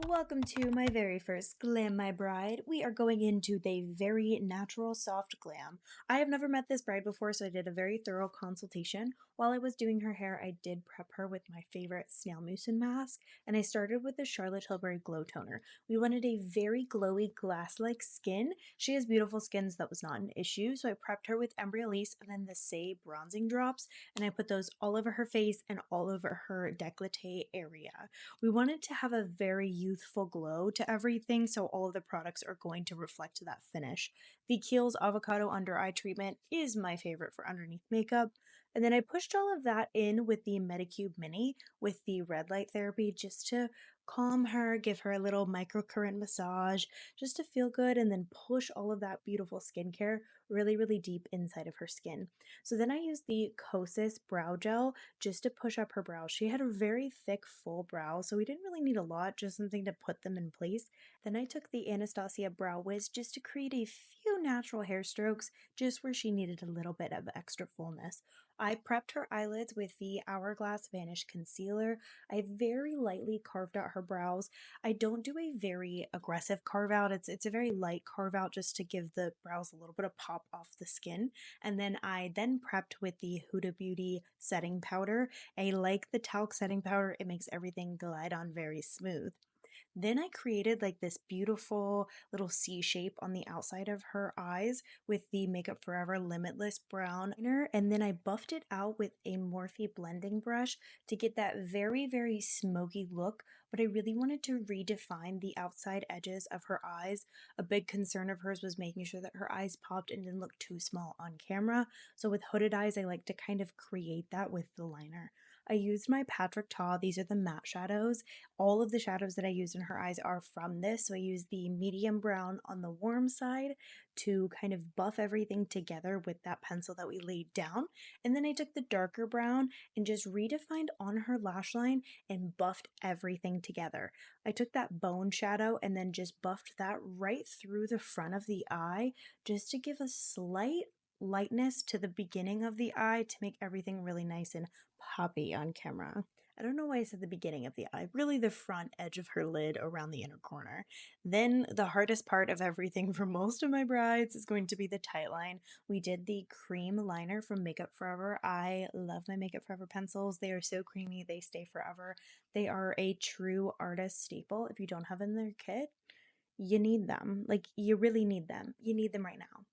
Welcome to my very first Glam My Bride. We are going into the very natural soft glam. I have never met this bride before, so I did a very thorough consultation. While I was doing her hair, I did prep her with my favorite snail mucin mask, and I started with the Charlotte Tilbury Glow Toner. We wanted a very glowy glass-like skin. She has beautiful skin, so that was not an issue, so I prepped her with Embryolisse and then the Say bronzing drops, and I put those all over her face and all over her décolleté area. We wanted to have a very youthful glow to everything, so all of the products are going to reflect that finish. The Kiehl's Avocado Under Eye Treatment is my favorite for underneath makeup. And then I pushed all of that in with the Medicube Mini with the red light therapy just to calm her, give her a little microcurrent massage, just to feel good, and then push all of that beautiful skincare really, really deep inside of her skin. So then I used the Kosas Brow Gel just to push up her brows. She had a very thick, full brow, so we didn't really need a lot, just something to put them in place. Then I took the Anastasia Brow Wiz just to create a few natural hair strokes, just where she needed a little bit of extra fullness. I prepped her eyelids with the Hourglass Vanish Concealer. I very lightly carved out her brows. I don't do a very aggressive carve out. It's a very light carve out just to give the brows a little bit of pop off the skin. And then I prepped with the Huda Beauty setting powder. I like the talc setting powder. It makes everything glide on very smooth. Then I created like this beautiful little C shape on the outside of her eyes with the Makeup Forever Limitless Brown liner, and then I buffed it out with a Morphe blending brush to get that very, very smoky look, but I really wanted to redefine the outside edges of her eyes. A big concern of hers was making sure that her eyes popped and didn't look too small on camera, so with hooded eyes, I like to kind of create that with the liner. I used my Patrick Ta, these are the matte shadows. All of the shadows that I used in her eyes are from this. So I used the medium brown on the warm side to kind of buff everything together with that pencil that we laid down. And then I took the darker brown and just redefined on her lash line and buffed everything together. I took that bone shadow and then just buffed that right through the front of the eye just to give a slight lightness to the beginning of the eye to make everything really nice and poppy on camera. I don't know why I said the beginning of the eye, really the front edge of her lid around the inner corner. Then the hardest part of everything for most of my brides is going to be the tight line. We did the cream liner from Makeup Forever. I love my Makeup Forever pencils. They are so creamy, they stay forever. They are a true artist staple. If you don't have them in their kit, you need them. Like, you really need them. You need them right now.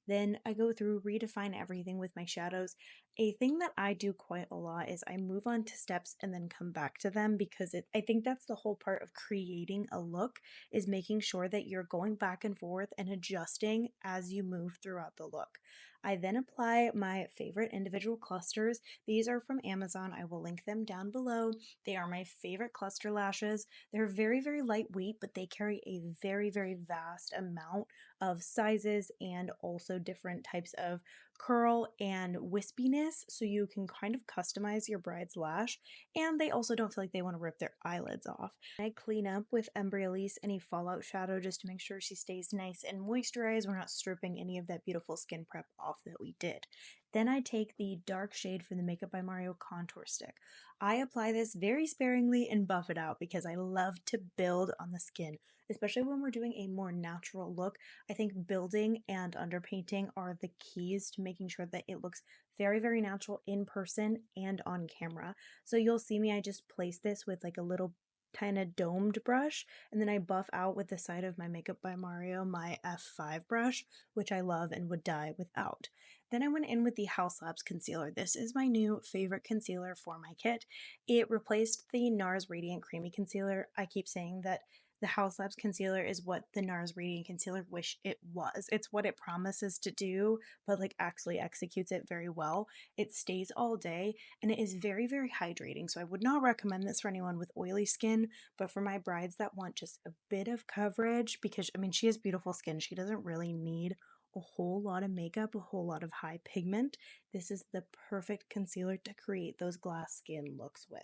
Then I go through, redefine everything with my shadows. A thing that I do quite a lot is I move on to steps and then come back to them because I think that's the whole part of creating a look, is making sure that you're going back and forth and adjusting as you move throughout the look. I then apply my favorite individual clusters. These are from Amazon. I will link them down below. They are my favorite cluster lashes. They're very, very lightweight, but they carry a very, very vast amount of sizes and also different types of curl and wispiness, so you can kind of customize your bride's lash, and they also don't feel like they want to rip their eyelids off. I clean up with Embryolisse any fallout shadow just to make sure she stays nice and moisturized. We're not stripping any of that beautiful skin prep off that we did. Then I take the dark shade from the Makeup by Mario contour stick. I apply this very sparingly and buff it out because I love to build on the skin, especially when we're doing a more natural look. I think building and underpainting are the keys to making sure that it looks very, very natural in person and on camera. So you'll see me, I just place this with like a little kind of domed brush, and then I buff out with the side of my Makeup by Mario, my F5 brush, which I love and would die without. Then I went in with the House Labs concealer. This is my new favorite concealer for my kit. It replaced the Nars Radiant Creamy Concealer. I keep saying that the House Labs concealer is what the Nars Radiant Concealer wish it was. It's what it promises to do, but like actually executes it very well. It stays all day and it is very, very hydrating. So I would not recommend this for anyone with oily skin, but for my brides that want just a bit of coverage, because I mean, she has beautiful skin. She doesn't really need a whole lot of makeup, a whole lot of high pigment. This is the perfect concealer to create those glass skin looks with.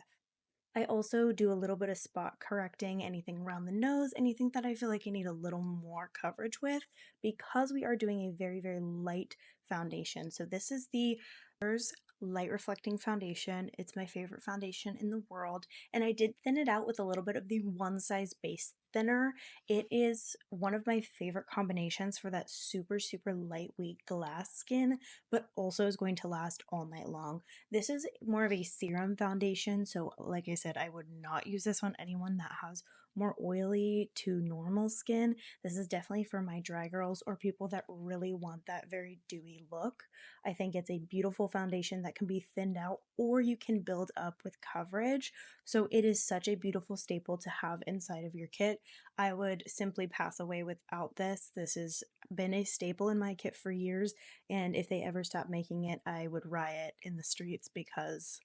I also do a little bit of spot correcting, anything around the nose, anything that I feel like I need a little more coverage with, because we are doing a very, very light foundation. So this is the Nars light reflecting foundation. It's my favorite foundation in the world, and I did thin it out with a little bit of the One Size Base Thinner. It is one of my favorite combinations for that super, super lightweight glass skin, but also is going to last all night long. This is more of a serum foundation, so like I said, I would not use this on anyone that has more oily to normal skin. This is definitely for my dry girls or people that really want that very dewy look. I think it's a beautiful foundation that can be thinned out or you can build up with coverage. So it is such a beautiful staple to have inside of your kit. I would simply pass away without this. This has been a staple in my kit for years, and if they ever stop making it, I would riot in the streets because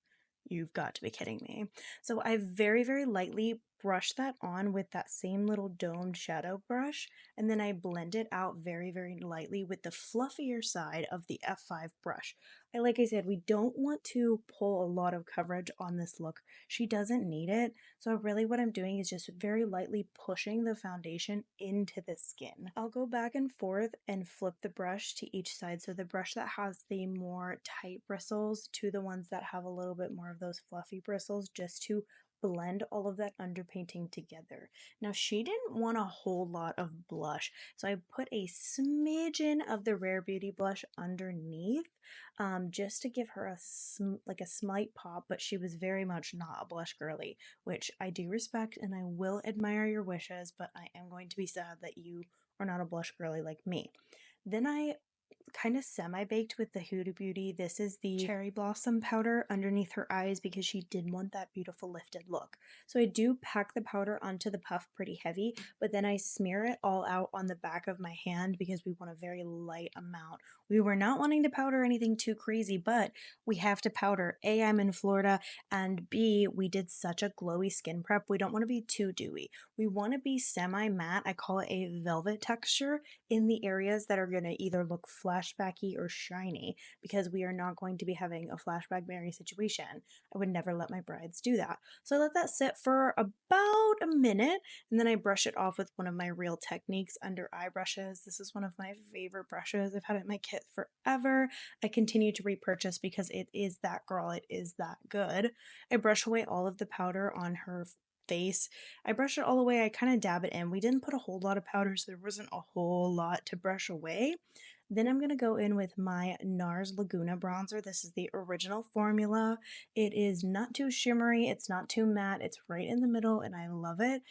you've got to be kidding me. So I very, very lightly brush that on with that same little domed shadow brush, and then I blend it out very, very lightly with the fluffier side of the F5 brush. Like I said, we don't want to pull a lot of coverage on this look. She doesn't need it. So really what I'm doing is just very lightly pushing the foundation into the skin. I'll go back and forth and flip the brush to each side. So the brush that has the more tight bristles to the ones that have a little bit more of those fluffy bristles, just to blend all of that underpainting together. Now she didn't want a whole lot of blush, so I put a smidgen of the Rare Beauty blush underneath, just to give her like a slight pop, but she was very much not a blush girly, which I do respect and I will admire your wishes, but I am going to be sad that you are not a blush girly like me. Then I kind of semi-baked with the Huda Beauty. This is the Cherry Blossom powder underneath her eyes because she did want that beautiful lifted look. So I do pack the powder onto the puff pretty heavy, but then I smear it all out on the back of my hand because we want a very light amount. We were not wanting to powder anything too crazy, but we have to powder. A, I'm in Florida, and B, we did such a glowy skin prep. We don't want to be too dewy. We want to be semi-matte. I call it a velvet texture in the areas that are going to either look flashbacky or shiny, because we are not going to be having a flashback Mary situation. I would never let my brides do that. So I let that sit for about a minute, and then I brush it off with one of my Real Techniques under eye brushes. This is one of my favorite brushes. I've had it in my kit forever. I continue to repurchase because it is that girl. It is that good. I brush away all of the powder on her face. I brush it all away. I kind of dab it in. We didn't put a whole lot of powder, so there wasn't a whole lot to brush away. Then I'm going to go in with my Nars Laguna bronzer. This is the original formula. It is not too shimmery. It's not too matte. It's right in the middle, and I love it.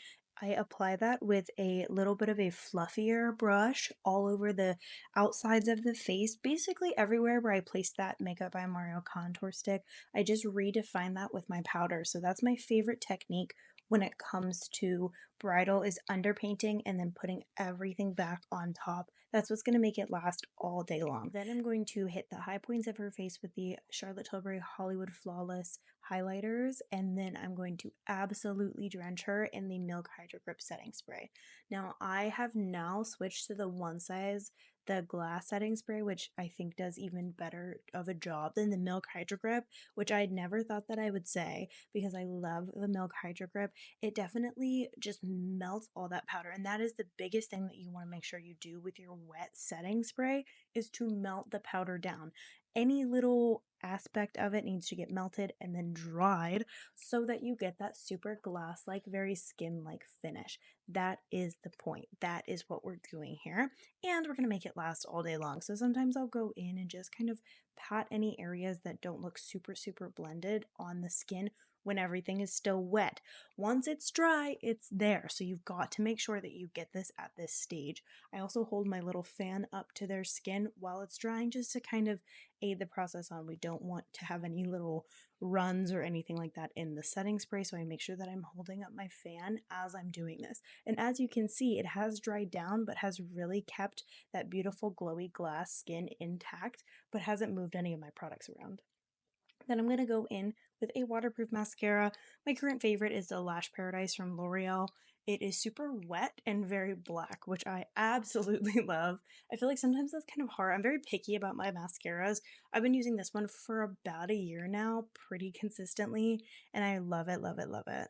I apply that with a little bit of a fluffier brush all over the outsides of the face, basically everywhere where I placed that Makeup by Mario contour stick. I just redefine that with my powder. So that's my favorite technique when it comes to bridal, is underpainting and then putting everything back on top. That's what's going to make it last all day long. Then I'm going to hit the high points of her face with the Charlotte Tilbury Hollywood Flawless highlighters, and then I'm going to absolutely drench her in the Milk Hydro Grip setting spray. Now I have now switched to the One Size, the glass setting spray, which I think does even better of a job than the Milk Hydro Grip, which I'd never thought that I would say because I love the Milk Hydro Grip. It definitely just melts all that powder, and that is the biggest thing that you want to make sure you do with your wet setting spray, is to melt the powder down. Any little aspect of it needs to get melted and then dried so that you get that super glass like, very skin like finish. That is the point. That is what we're doing here, and we're going to make it last all day long. So sometimes I'll go in and just kind of pat any areas that don't look super, super blended on the skin when everything is still wet. Once it's dry, it's there. So you've got to make sure that you get this at this stage. I also hold my little fan up to their skin while it's drying, just to kind of aid the process on. We don't want to have any little runs or anything like that in the setting spray, so I make sure that I'm holding up my fan as I'm doing this. And as you can see, it has dried down but has really kept that beautiful glowy glass skin intact, but hasn't moved any of my products around. Then I'm going to go in with a waterproof mascara. My current favorite is the Lash Paradise from L'Oreal. It is super wet and very black, which I absolutely love. I feel like sometimes that's kind of hard. I'm very picky about my mascaras. I've been using this one for about a year now, pretty consistently, and I love it, love it, love it.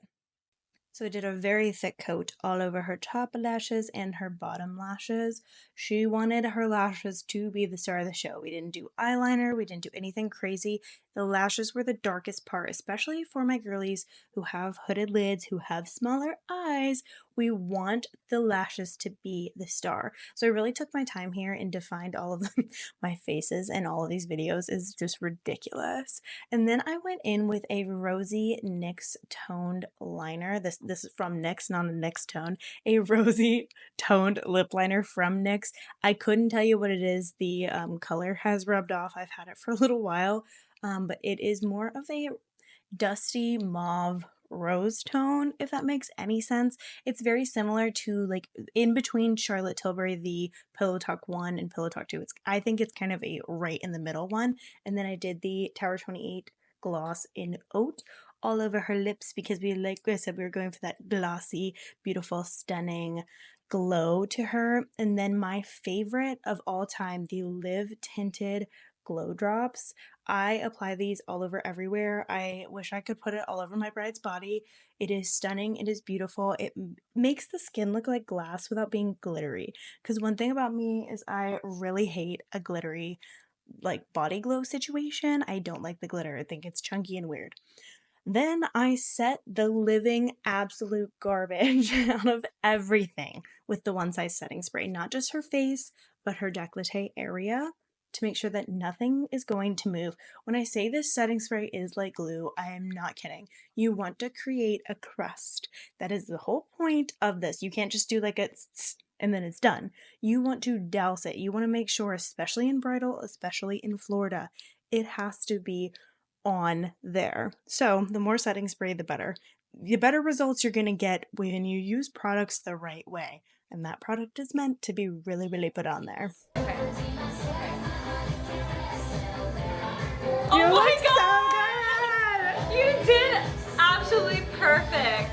So I did a very thick coat all over her top lashes and her bottom lashes. She wanted her lashes to be the star of the show. We didn't do eyeliner, we didn't do anything crazy. The lashes were the darkest part, especially for my girlies who have hooded lids, who have smaller eyes. We want the lashes to be the star. So I really took my time here and defined all of them. My faces in all of these videos is just ridiculous. And then I went in with a rosy NYX toned liner. This is from NYX, not a NYX tone. A rosy toned lip liner from NYX. I couldn't tell you what it is. The color has rubbed off. I've had it for a little while, but it is more of a dusty mauve rose tone, if that makes any sense. It's very similar to like in between Charlotte Tilbury, the Pillow Talk 1 and Pillow Talk 2. I think it's kind of a right in the middle one. And then I did the Tower 28 gloss in oat all over her lips because like I said, we were going for that glossy, beautiful, stunning glow to her. And then my favorite of all time, the Live Tinted Glow Drops. I apply these all over everywhere. I wish I could put it all over my bride's body. It is stunning. It is beautiful. It makes the skin look like glass without being glittery. Because one thing about me is I really hate a glittery like body glow situation. I don't like the glitter. I think it's chunky and weird. Then I set the living absolute garbage out of everything with the one size setting spray, not just her face, but her décolleté area to make sure that nothing is going to move. When I say this setting spray is like glue, I am not kidding. You want to create a crust. That is the whole point of this. You can't just do like a and then it's done. You want to douse it. You want to make sure, especially in bridal, especially in Florida, it has to be on there. So the more setting spray, the better. The better results you're going to get when you use products the right way. And that product is meant to be really, really put on there. Okay. You Oh my look god! You did absolutely perfect.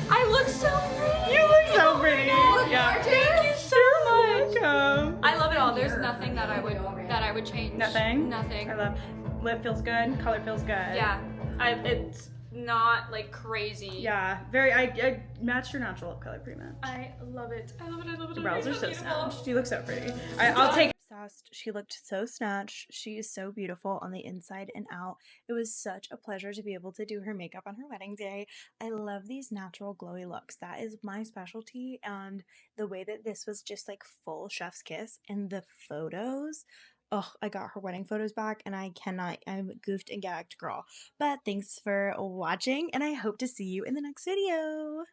I look so pretty. You look so pretty. Yeah. Thank you so much. Welcome. I love it all. There's nothing that I would change. Nothing? Nothing. I love lip feels good, color feels good. Yeah. It's not like crazy. Yeah, very. I matched your natural lip color pretty much. I love it. I love it. I love it. Your brows are so beautiful. snatched. You look so pretty. I'll take. Obsessed. She looked so snatched. She is so beautiful on the inside and out. It was such a pleasure to be able to do her makeup on her wedding day. I love these natural glowy looks. That is my specialty, and the way that this was just like full chef's kiss in the photos. Oh, I got her wedding photos back and I cannot, I'm goofed and gagged, girl. But thanks for watching and I hope to see you in the next video.